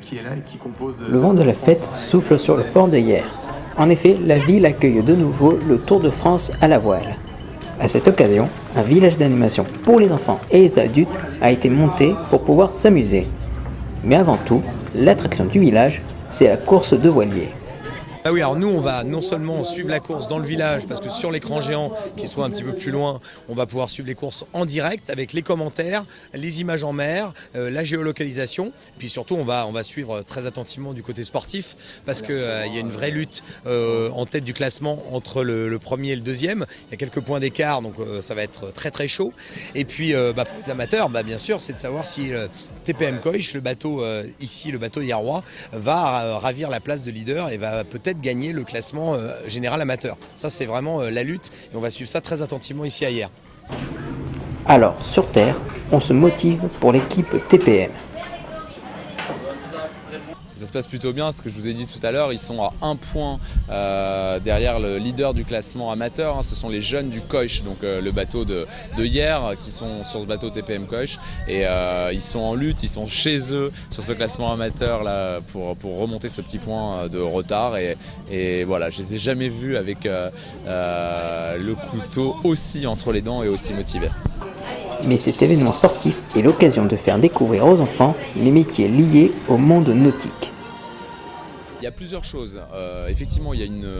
qui est là et qui compose. Le vent de la fête souffle sur le port de Hyères. En effet, la ville accueille de nouveau le Tour de France à la voile. À cette occasion, un village d'animation pour les enfants et les adultes a été monté pour pouvoir s'amuser. Mais avant tout, l'attraction du village, c'est la course de voilier. Ah oui, alors nous on va non seulement suivre la course dans le village, parce que sur l'écran géant qui se trouve un petit peu plus loin, on va pouvoir suivre les courses en direct avec les commentaires, les images en mer, la géolocalisation. Puis surtout on va suivre très attentivement du côté sportif, parce qu'il y a une vraie lutte en tête du classement entre le premier et le deuxième. Il y a quelques points d'écart, donc ça va être très très chaud. Et puis pour les amateurs, bien sûr, c'est de savoir si TPM Coich, le bateau ici, le bateau hierrois, va ravir la place de leader et va peut-être gagner le classement général amateur. Ça c'est vraiment la lutte et on va suivre ça très attentivement ici à Hyères. Alors, sur Terre, on se motive pour l'équipe TPM. Ça se passe plutôt bien, ce que je vous ai dit tout à l'heure, ils sont à 1 point derrière le leader du classement amateur, ce sont les jeunes du Coich, donc le bateau de Hyères qui sont sur ce bateau TPM Coich et ils sont en lutte, ils sont chez eux sur ce classement amateur là, pour remonter ce petit point de retard et voilà, je les ai jamais vus avec le couteau aussi entre les dents et aussi motivés. Mais cet événement sportif est l'occasion de faire découvrir aux enfants les métiers liés au monde nautique. Il y a plusieurs choses. Effectivement, il y a une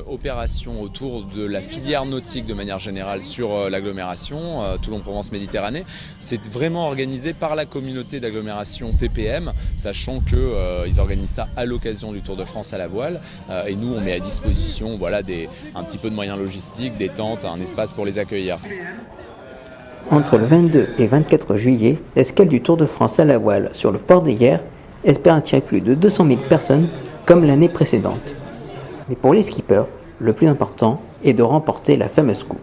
opération autour de la filière nautique de manière générale sur l'agglomération Toulon-Provence-Méditerranée. C'est vraiment organisé par la communauté d'agglomération TPM, sachant qu'ils organisent ça à l'occasion du Tour de France à la voile. Et nous, on met à disposition un petit peu de moyens logistiques, des tentes, un espace pour les accueillir. Entre le 22 et 24 juillet, l'escale du Tour de France à la voile sur le port de Hyères espère attirer plus de 200 000 personnes comme l'année précédente. Mais pour les skippers, le plus important est de remporter la fameuse coupe.